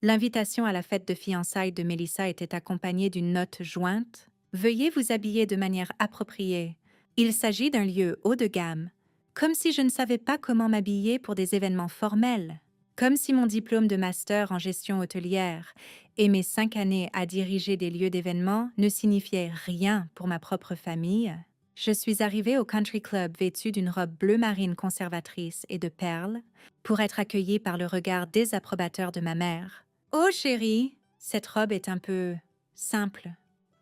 L'invitation à la fête de fiançailles de Mélissa était accompagnée d'une note jointe. Veuillez vous habiller de manière appropriée. Il s'agit d'un lieu haut de gamme. Comme si je ne savais pas comment m'habiller pour des événements formels. Comme si mon diplôme de master en gestion hôtelière et mes 5 années à diriger des lieux d'événements ne signifiaient rien pour ma propre famille. Je suis arrivée au country club vêtue d'une robe bleu marine conservatrice et de perles pour être accueillie par le regard désapprobateur de ma mère. Oh chérie, cette robe est un peu simple,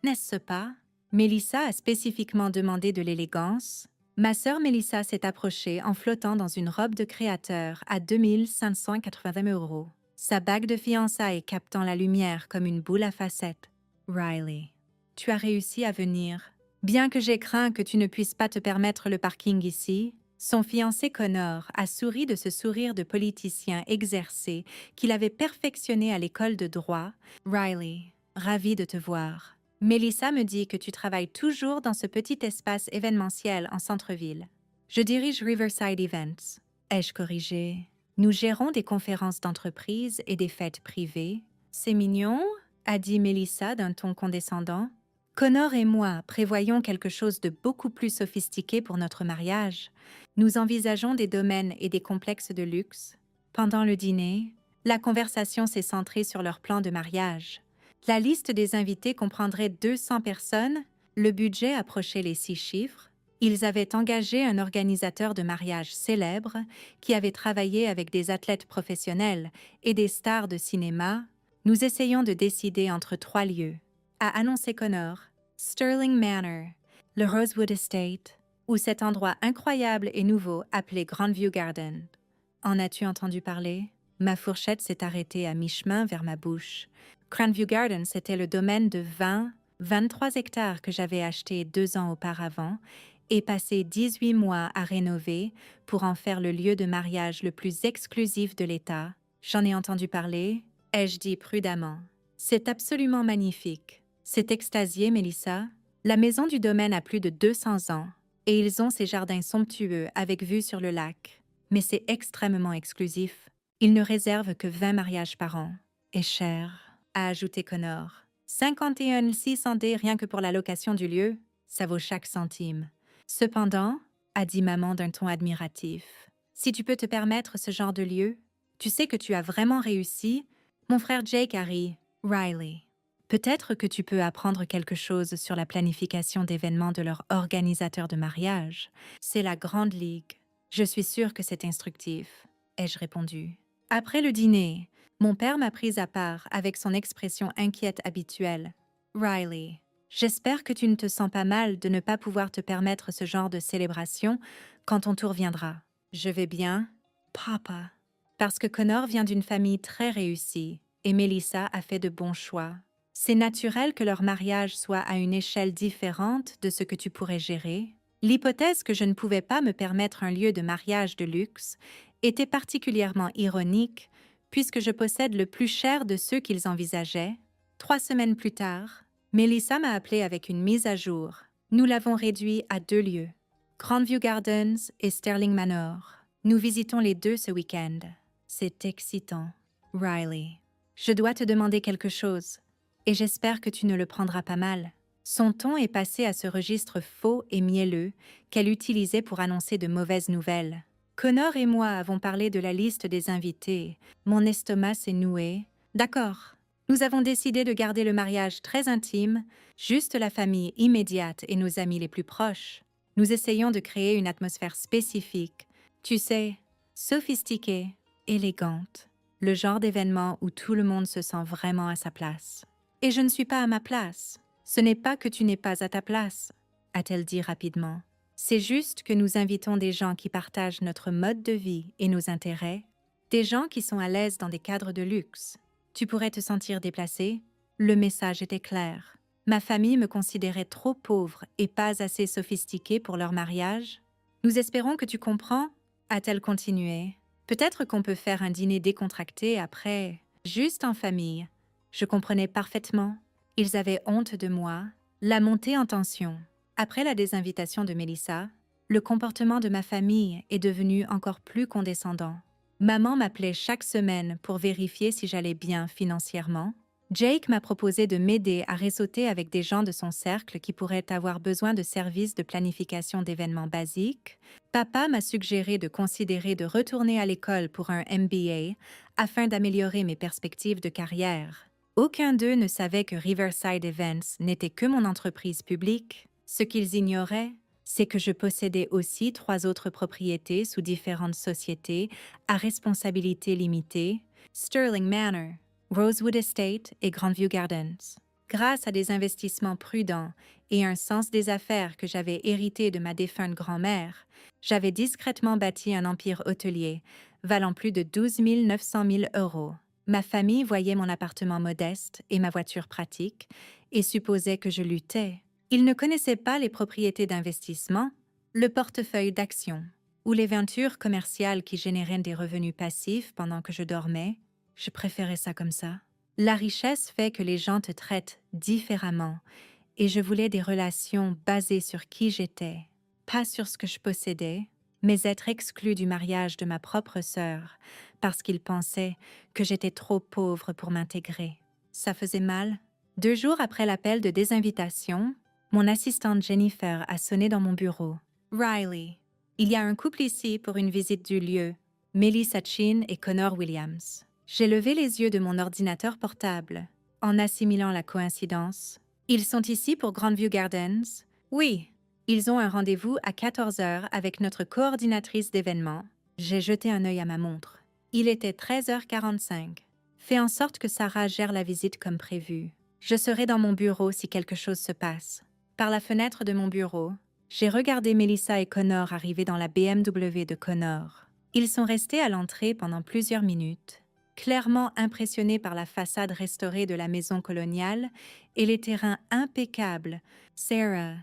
n'est-ce pas? Mélissa a spécifiquement demandé de l'élégance. Ma sœur Mélissa s'est approchée en flottant dans une robe de créateur à 2 580 €. Sa bague de fiançailles captant la lumière comme une boule à facettes. Riley, tu as réussi à venir. Bien que j'ai craint que tu ne puisses pas te permettre le parking ici, son fiancé Connor a souri de ce sourire de politicien exercé qu'il avait perfectionné à l'école de droit. Riley, ravi de te voir. Mélissa me dit que tu travailles toujours dans ce petit espace événementiel en centre-ville. Je dirige Riverside Events. Ai-je corrigé? Nous gérons des conférences d'entreprise et des fêtes privées. C'est mignon, a dit Mélissa d'un ton condescendant. Connor et moi prévoyons quelque chose de beaucoup plus sophistiqué pour notre mariage. Nous envisageons des domaines et des complexes de luxe. Pendant le dîner, la conversation s'est centrée sur leur plan de mariage. La liste des invités comprendrait 200 personnes, le budget approchait les 6 chiffres. Ils avaient engagé un organisateur de mariage célèbre qui avait travaillé avec des athlètes professionnels et des stars de cinéma. Nous essayons de décider entre 3 lieux, a annoncé Connor. Sterling Manor, le Rosewood Estate, ou cet endroit incroyable et nouveau appelé Grandview Garden. En as-tu entendu parler? Ma fourchette s'est arrêtée à mi-chemin vers ma bouche. Grandview Garden, c'était le domaine de 23 hectares que j'avais acheté 2 ans auparavant et passé 18 mois à rénover pour en faire le lieu de mariage le plus exclusif de l'État. J'en ai entendu parler, ai-je dit prudemment. C'est absolument magnifique. C'est extasié, Mélissa. La maison du domaine a plus de 200 ans et ils ont ces jardins somptueux avec vue sur le lac. Mais c'est extrêmement exclusif. Ils ne réservent que 20 mariages par an. Et cher, a ajouté Connor. 51 600 rien que pour la location du lieu, ça vaut chaque centime. Cependant, a dit maman d'un ton admiratif, si tu peux te permettre ce genre de lieu, tu sais que tu as vraiment réussi. Mon frère Jake a ri. Riley. Peut-être que tu peux apprendre quelque chose sur la planification d'événements de leur organisateur de mariage. C'est la Grande Ligue. Je suis sûre que c'est instructif, ai-je répondu. Après le dîner, mon père m'a prise à part avec son expression inquiète habituelle. Riley, j'espère que tu ne te sens pas mal de ne pas pouvoir te permettre ce genre de célébration quand ton tour viendra. Je vais bien, papa. Parce que Connor vient d'une famille très réussie et Mélissa a fait de bons choix. C'est naturel que leur mariage soit à une échelle différente de ce que tu pourrais gérer. L'hypothèse que je ne pouvais pas me permettre un lieu de mariage de luxe était particulièrement ironique puisque je possède le plus cher de ceux qu'ils envisageaient. 3 semaines plus tard, Mélissa m'a appelé avec une mise à jour. Nous l'avons réduit à 2 lieux, Grandview Gardens et Sterling Manor. Nous visitons les 2 ce week-end. C'est excitant. Riley, je dois te demander quelque chose, et j'espère que tu ne le prendras pas mal. Son ton est passé à ce registre faux et mielleux qu'elle utilisait pour annoncer de mauvaises nouvelles. Connor et moi avons parlé de la liste des invités. Mon estomac s'est noué. D'accord. Nous avons décidé de garder le mariage très intime, juste la famille immédiate et nos amis les plus proches. Nous essayons de créer une atmosphère spécifique, tu sais, sophistiquée, élégante. Le genre d'événement où tout le monde se sent vraiment à sa place. Et je ne suis pas à ma place. Ce n'est pas que tu n'es pas à ta place, a-t-elle dit rapidement. C'est juste que nous invitons des gens qui partagent notre mode de vie et nos intérêts, des gens qui sont à l'aise dans des cadres de luxe. Tu pourrais te sentir déplacé? Le message était clair. Ma famille me considérait trop pauvre et pas assez sophistiquée pour leur mariage. Nous espérons que tu comprends, a-t-elle continué. Peut-être qu'on peut faire un dîner décontracté après, juste en famille. Je comprenais parfaitement. Ils avaient honte de moi. La montée en tension. Après la désinvitation de Mélissa, le comportement de ma famille est devenu encore plus condescendant. Maman m'appelait chaque semaine pour vérifier si j'allais bien financièrement. Jake m'a proposé de m'aider à réseauter avec des gens de son cercle qui pourraient avoir besoin de services de planification d'événements basiques. Papa m'a suggéré de considérer de retourner à l'école pour un MBA afin d'améliorer mes perspectives de carrière. Aucun d'eux ne savait que Riverside Events n'était que mon entreprise publique. Ce qu'ils ignoraient, c'est que je possédais aussi 3 autres propriétés sous différentes sociétés à responsabilité limitée, Sterling Manor, Rosewood Estate et Grandview Gardens. Grâce à des investissements prudents et un sens des affaires que j'avais hérité de ma défunte grand-mère, j'avais discrètement bâti un empire hôtelier valant plus de 12 900 000 euros. Ma famille voyait mon appartement modeste et ma voiture pratique et supposait que je luttais. Ils ne connaissaient pas les propriétés d'investissement, le portefeuille d'actions ou les ventures commerciales qui généraient des revenus passifs pendant que je dormais. Je préférais ça comme ça. La richesse fait que les gens te traitent différemment et je voulais des relations basées sur qui j'étais, pas sur ce que je possédais, mais être exclue du mariage de ma propre sœur parce qu'ils pensaient que j'étais trop pauvre pour m'intégrer. Ça faisait mal. 2 jours après l'appel de désinvitation, mon assistante Jennifer a sonné dans mon bureau. Riley, il y a un couple ici pour une visite du lieu. Melissa Chin et Connor Williams. J'ai levé les yeux de mon ordinateur portable, en assimilant la coïncidence. Ils sont ici pour Grandview Gardens? Oui. Ils ont un rendez-vous à 14 heures avec notre coordinatrice d'événements. J'ai jeté un œil à ma montre. Il était 13h45. Fais en sorte que Sarah gère la visite comme prévu. Je serai dans mon bureau si quelque chose se passe. Par la fenêtre de mon bureau, j'ai regardé Melissa et Connor arriver dans la BMW de Connor. Ils sont restés à l'entrée pendant plusieurs minutes, clairement impressionnés par la façade restaurée de la maison coloniale et les terrains impeccables. Sarah,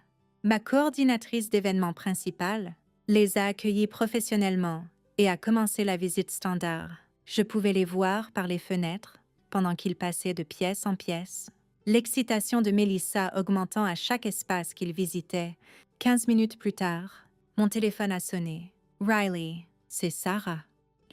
ma coordinatrice d'événements principale, les a accueillis professionnellement et a commencé la visite standard. Je pouvais les voir par les fenêtres pendant qu'ils passaient de pièce en pièce. L'excitation de Melissa augmentant à chaque espace qu'ils visitaient. 15 minutes plus tard, mon téléphone a sonné. Riley, c'est Sarah.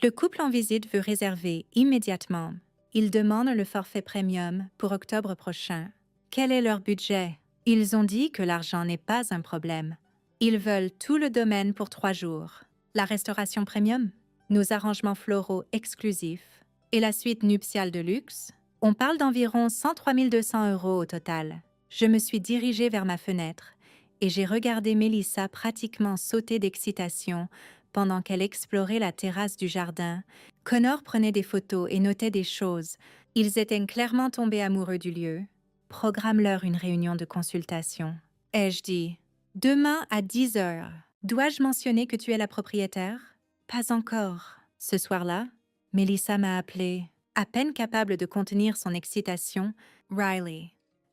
Le couple en visite veut réserver immédiatement. Ils demandent le forfait premium pour octobre prochain. Quel est leur budget? Ils ont dit que l'argent n'est pas un problème. Ils veulent tout le domaine pour 3 jours. La restauration premium, nos arrangements floraux exclusifs et la suite nuptiale de luxe. On parle d'environ 103 200 € au total. Je me suis dirigée vers ma fenêtre et j'ai regardé Melissa pratiquement sauter d'excitation pendant qu'elle explorait la terrasse du jardin. Connor prenait des photos et notait des choses. Ils étaient clairement tombés amoureux du lieu. Programme-leur une réunion de consultation. Ai-je dit, demain à 10 heures. Dois-je mentionner que tu es la propriétaire? Pas encore. Ce soir-là, Melissa m'a appelée. À peine capable de contenir son excitation, Riley.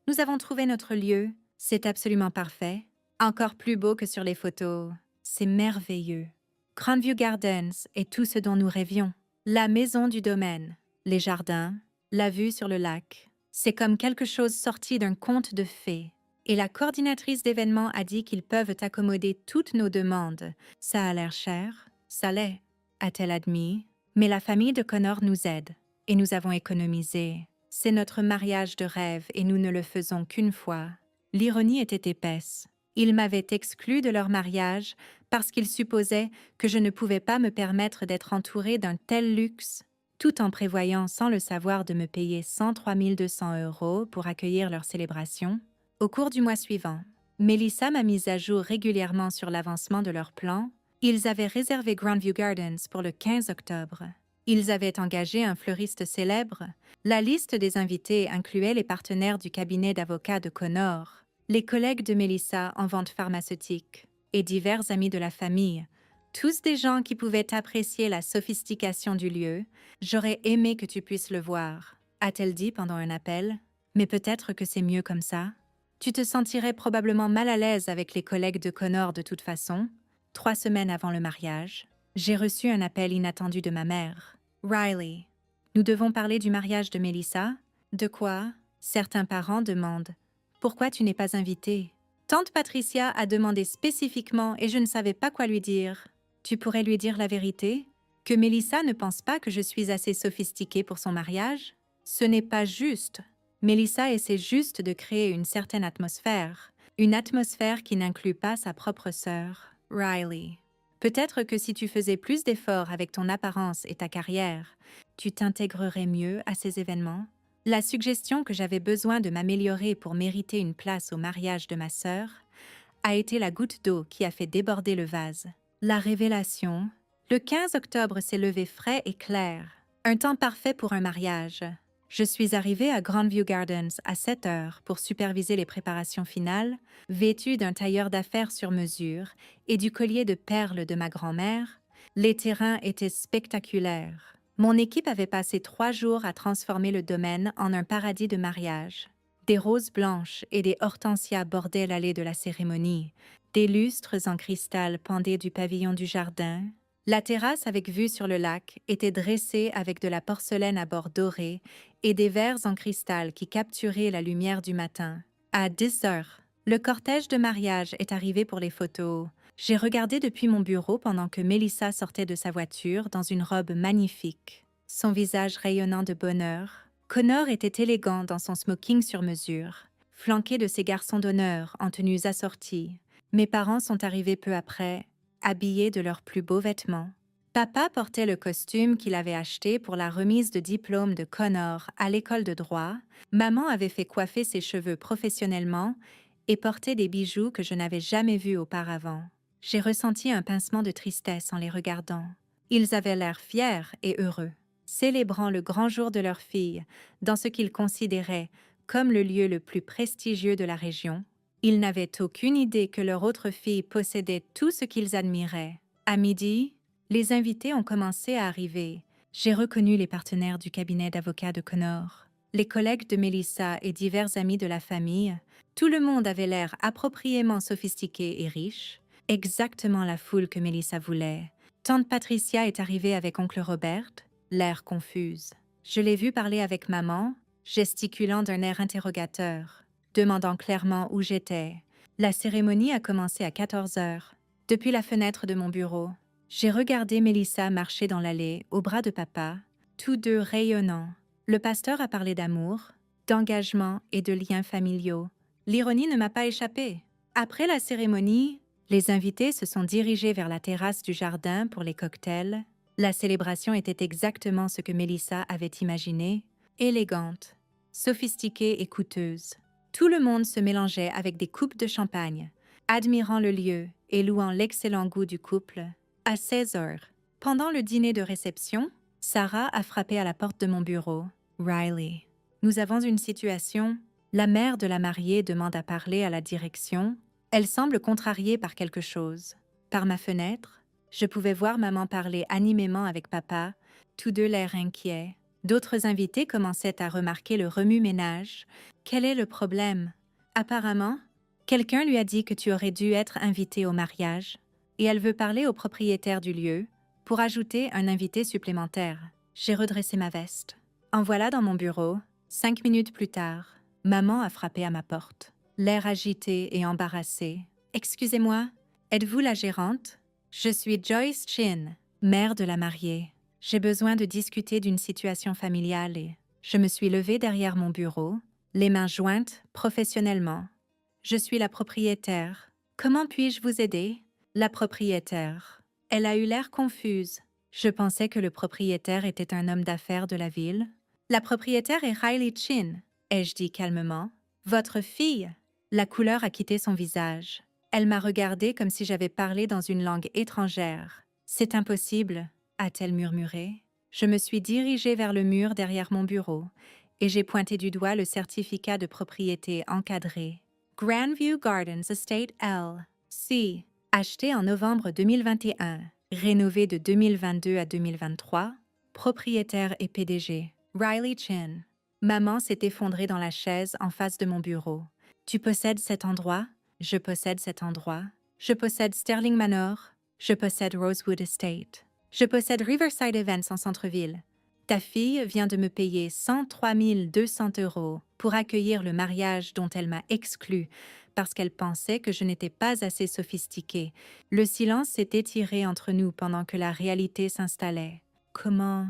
Nous avons trouvé notre lieu. C'est absolument parfait. Encore plus beau que sur les photos. C'est merveilleux. Grandview Gardens est tout ce dont nous rêvions. La maison du domaine, les jardins, la vue sur le lac. C'est comme quelque chose sorti d'un conte de fées. Et la coordinatrice d'événements a dit qu'ils peuvent accommoder toutes nos demandes. Ça a l'air cher, ça l'est, a-t-elle admis. Mais la famille de Connor nous aide. Et nous avons économisé. C'est notre mariage de rêve et nous ne le faisons qu'une fois. L'ironie était épaisse. Ils m'avaient exclu de leur mariage parce qu'ils supposaient que je ne pouvais pas me permettre d'être entourée d'un tel luxe, tout en prévoyant sans le savoir de me payer 103 200 € pour accueillir leur célébration. Au cours du mois suivant, Melissa m'a mise à jour régulièrement sur l'avancement de leur plan. Ils avaient réservé Grandview Gardens pour le 15 octobre. Ils avaient engagé un fleuriste célèbre. La liste des invités incluait les partenaires du cabinet d'avocats de Connor, les collègues de Melissa en vente pharmaceutique et divers amis de la famille, tous des gens qui pouvaient apprécier la sophistication du lieu. J'aurais aimé que tu puisses le voir, a-t-elle dit pendant un appel. Mais peut-être que c'est mieux comme ça. Tu te sentirais probablement mal à l'aise avec les collègues de Connor de toute façon. 3 semaines avant le mariage, j'ai reçu un appel inattendu de ma mère. Riley, nous devons parler du mariage de Melissa. De quoi? Certains parents demandent. Pourquoi tu n'es pas invitée? Tante Patricia a demandé spécifiquement et je ne savais pas quoi lui dire. Tu pourrais lui dire la vérité? Que Melissa ne pense pas que je suis assez sophistiquée pour son mariage? Ce n'est pas juste. Melissa essaie juste de créer une certaine atmosphère. Une atmosphère qui n'inclut pas sa propre sœur, Riley. Peut-être que si tu faisais plus d'efforts avec ton apparence et ta carrière, tu t'intégrerais mieux à ces événements. La suggestion que j'avais besoin de m'améliorer pour mériter une place au mariage de ma sœur a été la goutte d'eau qui a fait déborder le vase. La révélation. Le 15 octobre s'est levé frais et clair. Un temps parfait pour un mariage. Je suis arrivée à Grandview Gardens à 7 heures pour superviser les préparations finales, vêtue d'un tailleur d'affaires sur mesure et du collier de perles de ma grand-mère. Les terrains étaient spectaculaires. Mon équipe avait passé 3 jours à transformer le domaine en un paradis de mariage. Des roses blanches et des hortensias bordaient l'allée de la cérémonie. Des lustres en cristal pendaient du pavillon du jardin. La terrasse avec vue sur le lac était dressée avec de la porcelaine à bord dorés et des verres en cristal qui capturaient la lumière du matin. À 10 heures, le cortège de mariage est arrivé pour les photos. J'ai regardé depuis mon bureau pendant que Melissa sortait de sa voiture dans une robe magnifique. Son visage rayonnant de bonheur. Connor était élégant dans son smoking sur mesure, flanqué de ses garçons d'honneur en tenues assorties. Mes parents sont arrivés peu après, habillés de leurs plus beaux vêtements. Papa portait le costume qu'il avait acheté pour la remise de diplôme de Connor à l'école de droit. Maman avait fait coiffer ses cheveux professionnellement et portait des bijoux que je n'avais jamais vus auparavant. J'ai ressenti un pincement de tristesse en les regardant. Ils avaient l'air fiers et heureux, célébrant le grand jour de leur fille dans ce qu'ils considéraient comme le lieu le plus prestigieux de la région. Ils n'avaient aucune idée que leur autre fille possédait tout ce qu'ils admiraient. À midi, les invités ont commencé à arriver. J'ai reconnu les partenaires du cabinet d'avocats de Connor, les collègues de Melissa et divers amis de la famille. Tout le monde avait l'air appropriément sophistiqué et riche, exactement la foule que Melissa voulait. Tante Patricia est arrivée avec oncle Robert, l'air confuse. Je l'ai vue parler avec maman, gesticulant d'un air interrogateur, demandant clairement où j'étais. La cérémonie a commencé à 14 heures. Depuis la fenêtre de mon bureau, j'ai regardé Melissa marcher dans l'allée, au bras de papa, tous deux rayonnants. Le pasteur a parlé d'amour, d'engagement et de liens familiaux. L'ironie ne m'a pas échappé. Après la cérémonie, les invités se sont dirigés vers la terrasse du jardin pour les cocktails. La célébration était exactement ce que Melissa avait imaginé, élégante, sophistiquée et coûteuse. Tout le monde se mélangeait avec des coupes de champagne, admirant le lieu et louant l'excellent goût du couple. À 16 heures, pendant le dîner de réception, Sarah a frappé à la porte de mon bureau. Riley, nous avons une situation. La mère de la mariée demande à parler à la direction. Elle semble contrariée par quelque chose. Par ma fenêtre, je pouvais voir maman parler animément avec papa, tous deux l'air inquiets. D'autres invités commençaient à remarquer le remue-ménage. Quel est le problème? Apparemment, quelqu'un lui a dit que tu aurais dû être invité au mariage, et elle veut parler au propriétaire du lieu pour ajouter un invité supplémentaire. J'ai redressé ma veste. En voilà dans mon bureau. 5 minutes plus tard, maman a frappé à ma porte, l'air agité et embarrassé. « Excusez-moi, êtes-vous la gérante? Je suis Joyce Chin, mère de la mariée. J'ai besoin de discuter d'une situation familiale et je me suis levée derrière mon bureau, les mains jointes professionnellement. Je suis la propriétaire. Comment puis-je vous aider? La propriétaire. Elle a eu l'air confuse. Je pensais que le propriétaire était un homme d'affaires de la ville. La propriétaire est Riley Chin, ai-je dit calmement. Votre fille. La couleur a quitté son visage. Elle m'a regardée comme si j'avais parlé dans une langue étrangère. C'est impossible, a-t-elle murmuré. Je me suis dirigée vers le mur derrière mon bureau et j'ai pointé du doigt le certificat de propriété encadré. Grandview Gardens Estate L.C. Acheté en novembre 2021, rénové de 2022 à 2023, propriétaire et PDG. Riley Chin. Maman s'est effondrée dans la chaise en face de mon bureau. Tu possèdes cet endroit? Je possède cet endroit. Je possède Sterling Manor. Je possède Rosewood Estate. Je possède Riverside Events en centre-ville. Ta fille vient de me payer 103 200 € pour accueillir le mariage dont elle m'a exclue parce qu'elle pensait que je n'étais pas assez sophistiquée. Le silence s'est étiré entre nous pendant que la réalité s'installait. Comment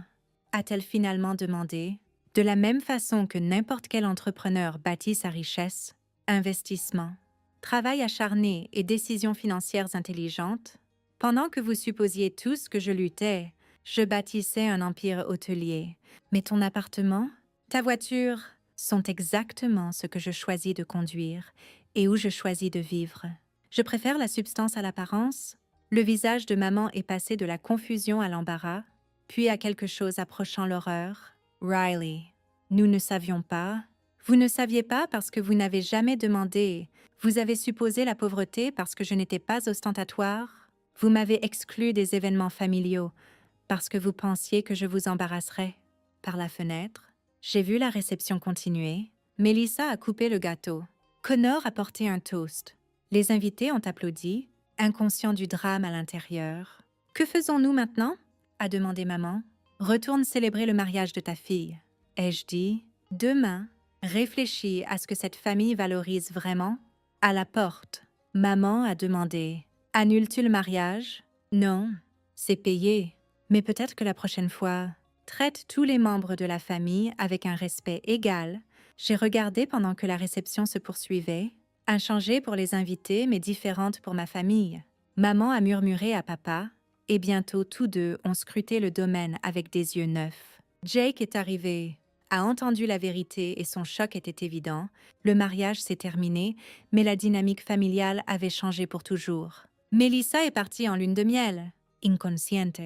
a-t-elle finalement demandé? De la même façon que n'importe quel entrepreneur bâtit sa richesse, investissement, travail acharné et décisions financières intelligentes, pendant que vous supposiez tous que je luttais, je bâtissais un empire hôtelier. Mais ton appartement, ta voiture, sont exactement ce que je choisis de conduire et où je choisis de vivre. Je préfère la substance à l'apparence. Le visage de maman est passé de la confusion à l'embarras, puis à quelque chose approchant l'horreur. Riley, nous ne savions pas. Vous ne saviez pas parce que vous n'avez jamais demandé. Vous avez supposé la pauvreté parce que je n'étais pas ostentatoire. Vous m'avez exclu des événements familiaux parce que vous pensiez que je vous embarrasserais. Par la fenêtre, j'ai vu la réception continuer. Melissa a coupé le gâteau. Connor a porté un toast. Les invités ont applaudi, inconscients du drame à l'intérieur. « Que faisons-nous maintenant ?» a demandé maman. « Retourne célébrer le mariage de ta fille. » Ai-je dit. Demain, réfléchis à ce que cette famille valorise vraiment. À la porte, maman a demandé. « Annules-tu le mariage ?»« Non, c'est payé. Mais peut-être que la prochaine fois, traite tous les membres de la famille avec un respect égal. » J'ai regardé pendant que la réception se poursuivait, inchangée pour les invités mais différente pour ma famille. Maman a murmuré à papa, et bientôt tous deux ont scruté le domaine avec des yeux neufs. Jake est arrivé, a entendu la vérité et son choc était évident. Le mariage s'est terminé, mais la dynamique familiale avait changé pour toujours. Melissa est partie en lune de miel, inconsciente.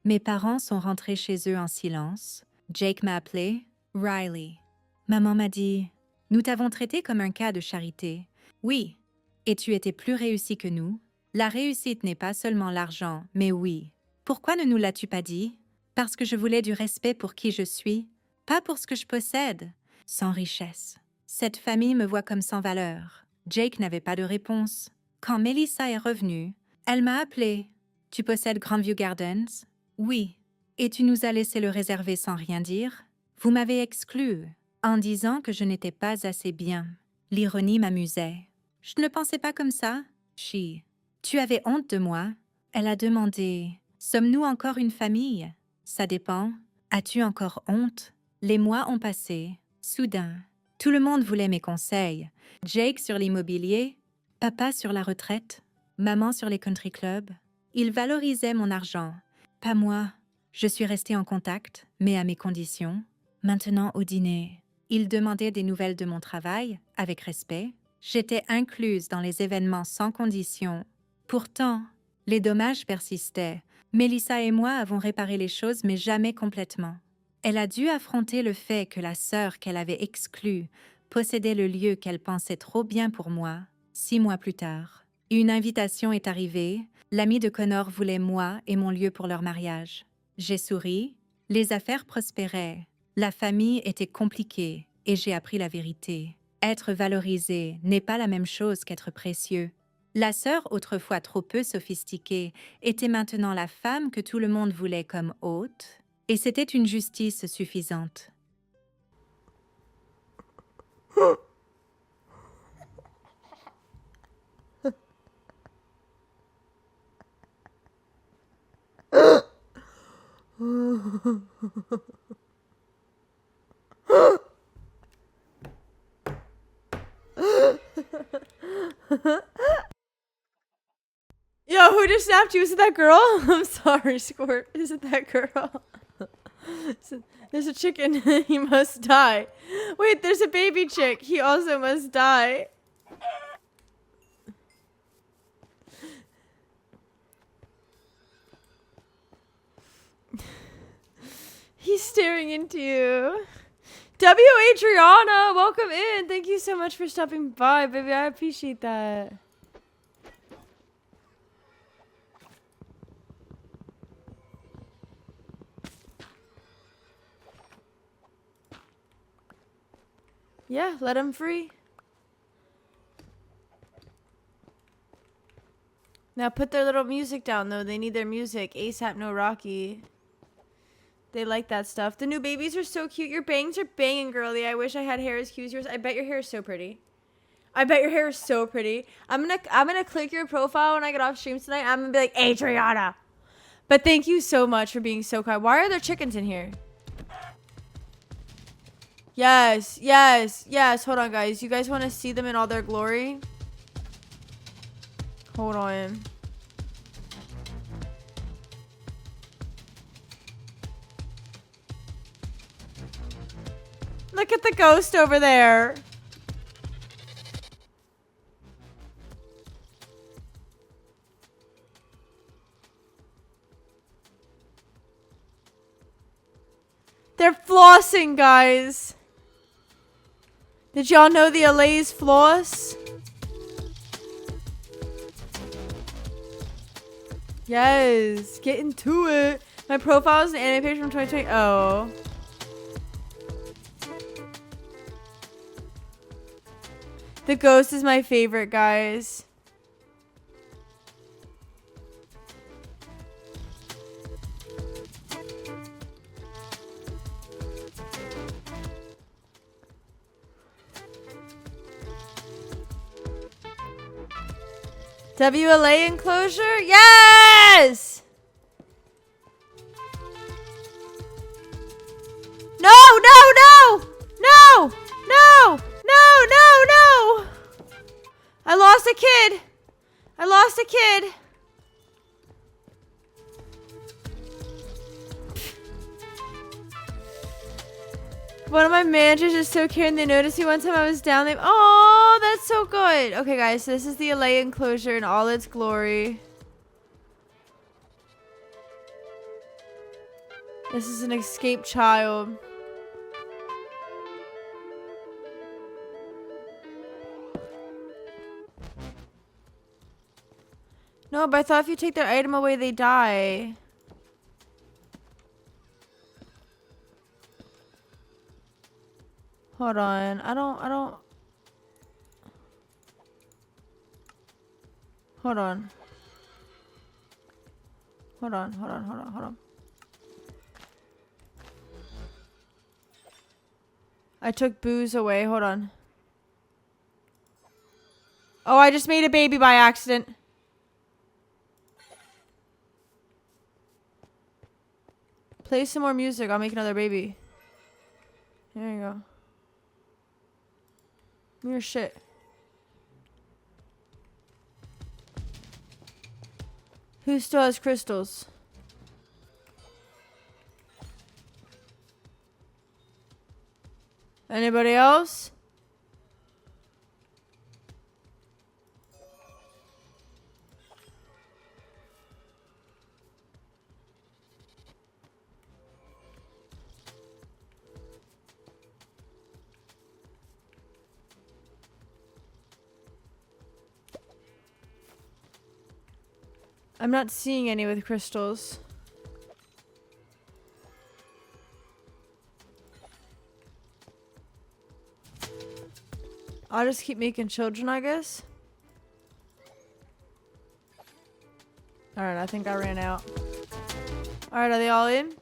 Mes parents sont rentrés chez eux en silence. Jake m'a appelé Riley. Maman m'a dit « Nous t'avons traité comme un cas de charité. Oui, et tu étais plus réussi que nous. La réussite n'est pas seulement l'argent, mais oui. Pourquoi ne nous l'as-tu pas dit? Parce que je voulais du respect pour qui je suis, pas pour ce que je possède, sans richesse. Cette famille me voit comme sans valeur. » Jake n'avait pas de réponse. Quand Melissa est revenue, elle m'a appelé. « Tu possèdes Grandview Gardens? » Oui. Et tu nous as laissé le réserver sans rien dire? Vous m'avez exclu en disant que je n'étais pas assez bien. L'ironie m'amusait. Je ne le pensais pas comme ça. Chi. Tu avais honte de moi? Elle a demandé. Sommes-nous encore une famille? Ça dépend. As-tu encore honte? Les mois ont passé. Soudain, tout le monde voulait mes conseils. Jake sur l'immobilier, papa sur la retraite, maman sur les country clubs. Ils valorisaient mon argent. Pas moi. Je suis restée en contact, mais à mes conditions. Maintenant au dîner, ils demandaient des nouvelles de mon travail, avec respect. J'étais incluse dans les événements sans condition. Pourtant, les dommages persistaient. Melissa et moi avons réparé les choses, mais jamais complètement. Elle a dû affronter le fait que la sœur qu'elle avait exclue possédait le lieu qu'elle pensait trop bien pour moi. 6 mois plus tard, une invitation est arrivée. L'ami de Connor voulait moi et mon lieu pour leur mariage. J'ai souri. Les affaires prospéraient. La famille était compliquée et j'ai appris la vérité. Être valorisé n'est pas la même chose qu'être précieux. La sœur, autrefois trop peu sophistiquée, était maintenant la femme que tout le monde voulait comme hôte, et c'était une justice suffisante. Yo, who just snapped you? Is it that girl? I'm sorry, Squirt. Is it that girl? There's a chicken. He must die. Wait, there's a baby chick. He also must die. He's staring into you. W. Adriana, welcome in. Thank you so much for stopping by, baby. I appreciate that. Yeah, let him free. Now put their little music down, though. They need their music. ASAP, no Rocky. They like that stuff. The new babies are so cute. Your bangs are banging, girly. I wish I had hair as cute as yours. I bet your hair is so pretty. I bet your hair is so pretty. I'm gonna click your profile when I get off stream tonight. I'm gonna be like, Adriana. But thank you so much for being so kind. Why are there chickens in here? Yes, yes, yes. Hold on, guys. You guys want to see them in all their glory? Hold on. Look at the ghost over there. They're flossing, guys. Did y'all know the Allays floss? Yes, get into it. My profile is an anime page from 2020. Oh. The ghost is my favorite, guys. WLA enclosure? Yes! No, no, no! No! No! No, no, no! I lost a kid. I lost a kid. One of my managers is so caring. They noticed me one time I was down. They, oh, that's so good. Okay, guys, so this is the Allay enclosure in all its glory. This is an escaped child. No, but I thought if you take their item away, they die. Hold on. I don't. Hold on. Hold on. I took booze away. Hold on. Oh, I just made a baby by accident. Play some more music. I'll make another baby. There you go. Give me your shit. Who still has crystals? Anybody else? I'm not seeing any with crystals. I'll just keep making children, I guess. Alright, I think I ran out. Alright, are they all in?